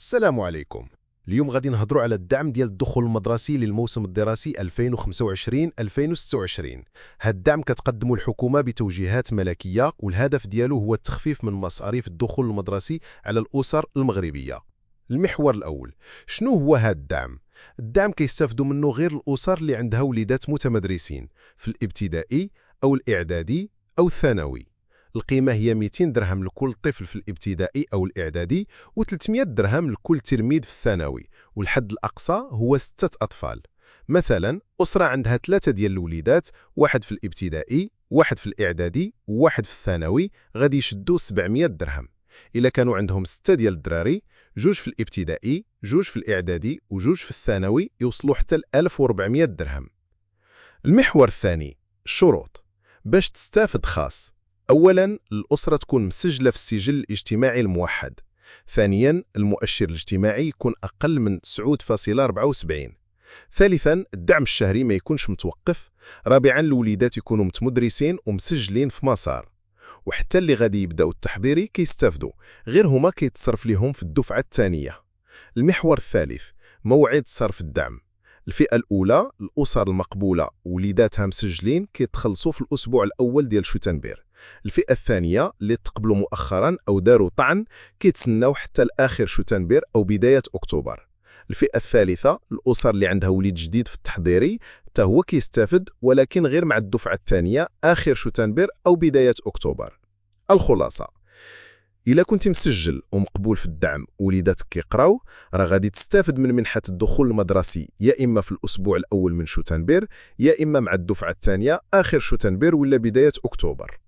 السلام عليكم. اليوم غادي نهضروا على الدعم ديال الدخول المدرسي للموسم الدراسي 2025-2026. هاد الدعم كتقدمه الحكومة بتوجيهات ملكية، والهدف ديالو هو التخفيف من مصاريف الدخول المدرسي على الأسر المغربية. المحور الأول، شنو هو هاد الدعم؟ الدعم كيستافدوا منه غير الأسر اللي عندها وليدات متمدرسين في الابتدائي أو الإعدادي أو الثانوي. القيمة هي 200 درهم لكل طفل في الابتدائي أو الإعدادي، و300 درهم لكل تلميذ في الثانوي، والحد الأقصى هو 6 أطفال. مثلا أسرة عندها 3 ديال الوليدات، واحد في الابتدائي، واحد في الإعدادي، وواحد في الثانوي، غادي يشدوا 700 درهم. إلا كانوا عندهم 6 ديال الدراري، 2 في الابتدائي، 2 في الإعدادي، و2 في الثانوي، يوصلوا حتى ل 1400 درهم. المحور الثاني، الشروط باش تستافد خاص. أولاً، الأسرة تكون مسجلة في السجل الاجتماعي الموحد. ثانياً، المؤشر الاجتماعي يكون أقل من 9.74. ثالثاً، الدعم الشهري ما يكونش متوقف. رابعاً، الوليدات يكونوا متمدرسين ومسجلين في مسار. وحتى اللي غادي يبدأوا التحضيري كيستافدوا، غير هما كيتصرف لهم في الدفعة الثانية. المحور الثالث، موعد صرف الدعم. الفئة الأولى، الأسر المقبولة وليداتها مسجلين، كيتخلصوا في الأسبوع الأول ديال شتنبر. الفئة الثانية، اللي تقبلوا مؤخرا أو داروا طعن، كيتسناو حتى لآخر شتنبر أو بداية أكتوبر. الفئة الثالثة، الأسر اللي عندها وليد جديد في التحضيري، حتى هو كيستافد، ولكن غير مع الدفعة الثانية آخر شتنبر أو بداية أكتوبر. الخلاصة، إلا كنت مسجل ومقبول في الدعم وليداتك كيقراو، راه غادي تستافد من منحة الدخول المدرسي، يا إما في الأسبوع الأول من شتنبر، يا إما مع الدفعة الثانية آخر شتنبر ولا بداية أكتوبر.